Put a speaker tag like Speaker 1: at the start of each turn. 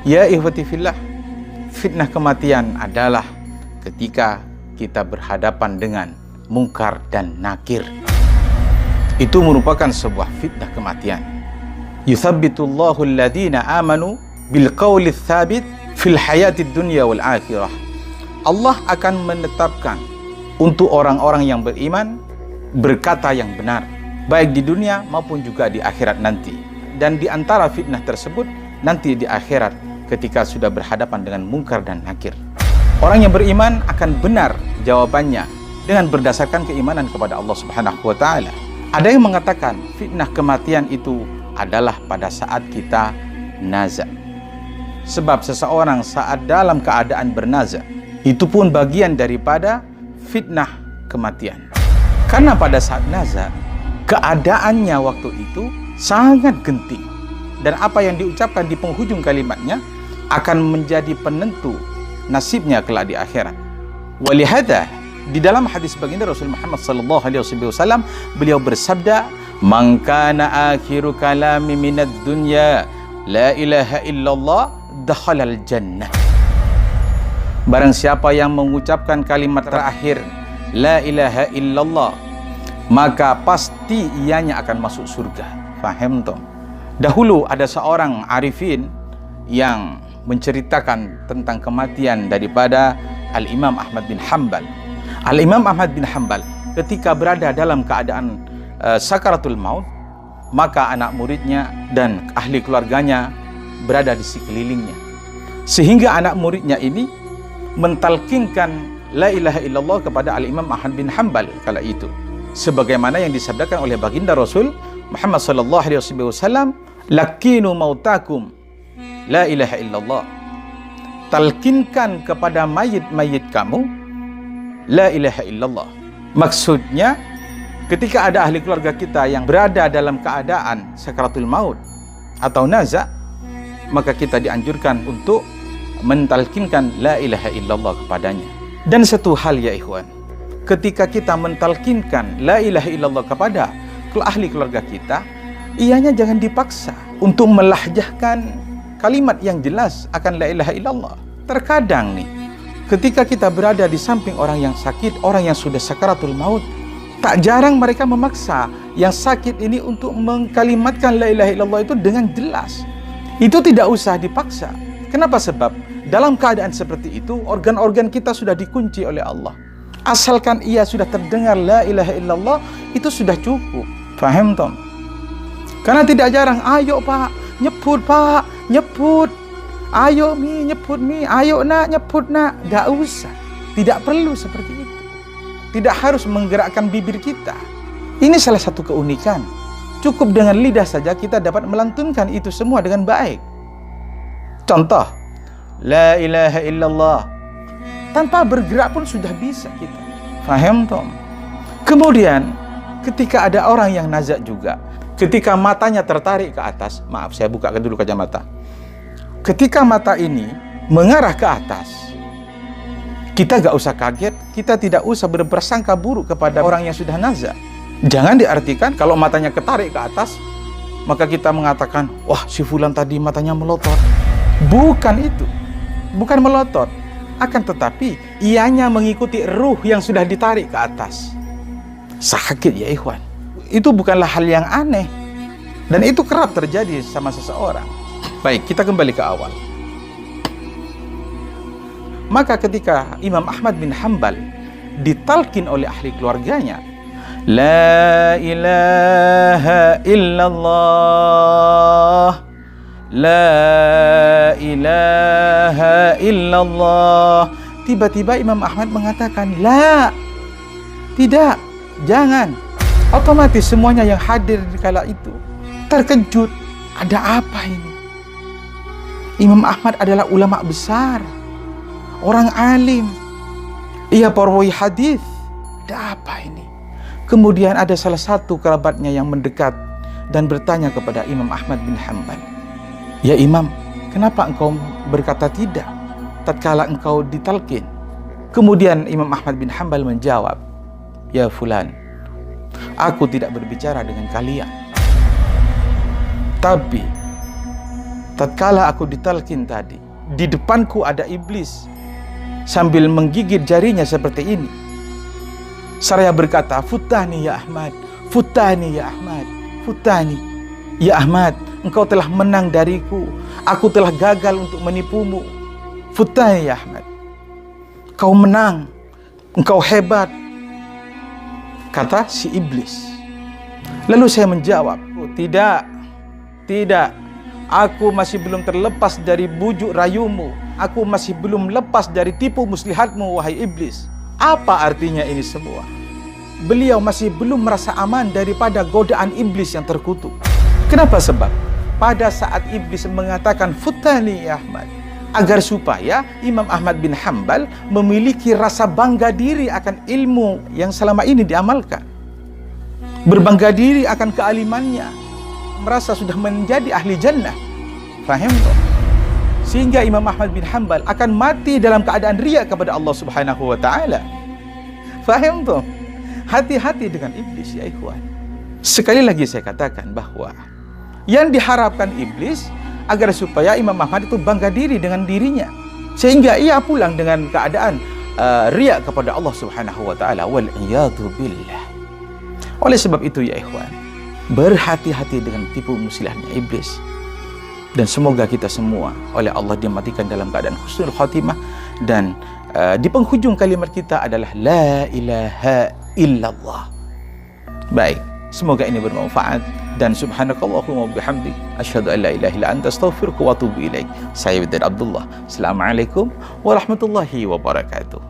Speaker 1: Ya ikhwati fillah, fitnah kematian adalah ketika kita berhadapan dengan mungkar dan nakir. Itu merupakan sebuah fitnah kematian. Yuthabbitullahu alladhina amanu bil qawli tsabit fil hayatid dunya wal akhirah. Allah akan menetapkan untuk orang-orang yang beriman berkata yang benar, baik di dunia maupun juga di akhirat nanti. Dan di antara fitnah tersebut nanti di akhirat ketika sudah berhadapan dengan mungkar dan nakir. Orang yang beriman akan benar jawabannya dengan berdasarkan keimanan kepada Allah Subhanahu wa taala. Ada yang mengatakan fitnah kematian itu adalah pada saat kita naza. Sebab seseorang saat dalam keadaan bernaza, itu pun bagian daripada fitnah kematian. Karena pada saat naza, keadaannya waktu itu sangat genting. Dan apa yang diucapkan di penghujung kalimatnya akan menjadi penentu nasibnya kelak di akhirat. Walihada, di dalam hadis baginda Rasul Muhammad sallallahu alaihi wasallam, beliau bersabda, "Man kana akhiru kalami minad dunya la ilaha illallah dakhalal jannah." Barang siapa yang mengucapkan kalimat terakhir la ilaha illallah, maka pasti ianya akan masuk surga. Faham toh? Dahulu ada seorang arifin yang menceritakan tentang kematian daripada Al-Imam Ahmad bin Hanbal. Al-Imam Ahmad bin Hanbal ketika berada dalam keadaan sakaratul maut, maka anak muridnya dan ahli keluarganya berada di sekelilingnya. Sehingga anak muridnya ini mentalkinkan la ilaha illallah kepada Al-Imam Ahmad bin Hanbal kala itu. Sebagaimana yang disabdakan oleh baginda Rasul Muhammad sallallahu alaihi wasallam, "Lakinu mautakum la ilaha illallah." Talkinkan kepada mayit-mayit kamu la ilaha illallah. Maksudnya ketika ada ahli keluarga kita yang berada dalam keadaan sakaratul maut atau naza, maka kita dianjurkan untuk mentalkinkan la ilaha illallah kepadanya. Dan satu hal ya ikhwan, ketika kita mentalkinkan la ilaha illallah kepada ahli keluarga kita, ianya jangan dipaksa untuk melahjahkan kalimat yang jelas akan la ilaha illallah. Terkadang nih, ketika kita berada di samping orang yang sakit, orang yang sudah sakaratul maut, tak jarang mereka memaksa yang sakit ini untuk mengkalimatkan la ilaha illallah itu dengan jelas. Itu tidak usah dipaksa. Kenapa? Sebab dalam keadaan seperti itu, organ-organ kita sudah dikunci oleh Allah. Asalkan ia sudah terdengar la ilaha illallah, itu sudah cukup. Faham tom? Karena tidak jarang, ayo pak, nyebut pak, nyebut. Ayo mi, nyebut mi, ayo nak, nyebut nak. Tidak usah. Tidak perlu seperti itu. Tidak harus menggerakkan bibir kita. Ini salah satu keunikan. Cukup dengan lidah saja kita dapat melantunkan itu semua dengan baik. Contoh, la ilaha illallah. Tanpa bergerak pun sudah bisa kita. Faham tom? Kemudian, ketika ada orang yang nazak juga, ketika matanya tertarik ke atas, maaf saya bukakan dulu kacamata. Ketika mata ini mengarah ke atas, kita gak usah kaget, kita tidak usah berprasangka buruk kepada orang yang sudah nazak. Jangan diartikan kalau matanya ketarik ke atas, maka kita mengatakan, wah si fulan tadi matanya melotot. Bukan itu, bukan melotot. Akan tetapi, ianya mengikuti ruh yang sudah ditarik ke atas. Sakit ya ikhwan. Itu bukanlah hal yang aneh. Dan itu kerap terjadi sama seseorang. Baik, kita kembali ke awal. Maka ketika Imam Ahmad bin Hanbal ditalkin oleh ahli keluarganya, la ilaha illallah, la ilaha illallah. Tiba-tiba Imam Ahmad mengatakan, la, tidak, jangan. Otomatis semuanya yang hadir di kala itu terkejut. Ada apa ini? Imam Ahmad adalah ulama besar, orang alim. Ia perawi hadis. Ada apa ini? Kemudian ada salah satu kerabatnya yang mendekat dan bertanya kepada Imam Ahmad bin Hanbal, ya Imam, kenapa engkau berkata tidak tatkala engkau ditalkin? Kemudian Imam Ahmad bin Hanbal menjawab, ya fulan, aku tidak berbicara dengan kalian, tapi tatkala aku ditalkin tadi, di depanku ada iblis sambil menggigit jarinya seperti ini. Saya berkata, "Futani ya Ahmad, futani ya Ahmad, futani ya Ahmad, engkau telah menang dariku. Aku telah gagal untuk menipumu. Futani ya Ahmad, kau menang, engkau hebat," kata si iblis. Lalu saya menjawab, "Oh, tidak, tidak. Aku masih belum terlepas dari bujuk rayumu. Aku masih belum lepas dari tipu muslihatmu, wahai iblis." Apa artinya ini semua? Beliau masih belum merasa aman daripada godaan iblis yang terkutuk. Kenapa? Sebab pada saat iblis mengatakan futani ya Ahmad, agar supaya Imam Ahmad bin Hanbal memiliki rasa bangga diri akan ilmu yang selama ini diamalkan, berbangga diri akan kealimannya, merasa sudah menjadi ahli jannah. Faham tak? Sehingga Imam Ahmad bin Hanbal akan mati dalam keadaan riya kepada Allah Subhanahu wa taala. Faham tak? Hati-hati dengan iblis ya ikhwan. Sekali lagi saya katakan bahwa yang diharapkan iblis agar supaya Imam Ahmad itu bangga diri dengan dirinya, sehingga ia pulang dengan keadaan riya kepada Allah Subhanahu wa taala. Wal iyadu billah. Oleh sebab itu ya ikhwan, berhati-hati dengan tipu muslihatnya iblis. Dan semoga kita semua oleh Allah dimatikan dalam keadaan husnul khatimah. Dan di penghujung kalimat kita adalah la ilaha illallah. Baik, semoga ini bermanfaat. Dan subhanakallahumma bihamdik asyhadu an la ilaha illa anta astaghfiruka wa atubu ilaik. Saya Widad Abdullah. Assalamualaikum warahmatullahi wabarakatuh.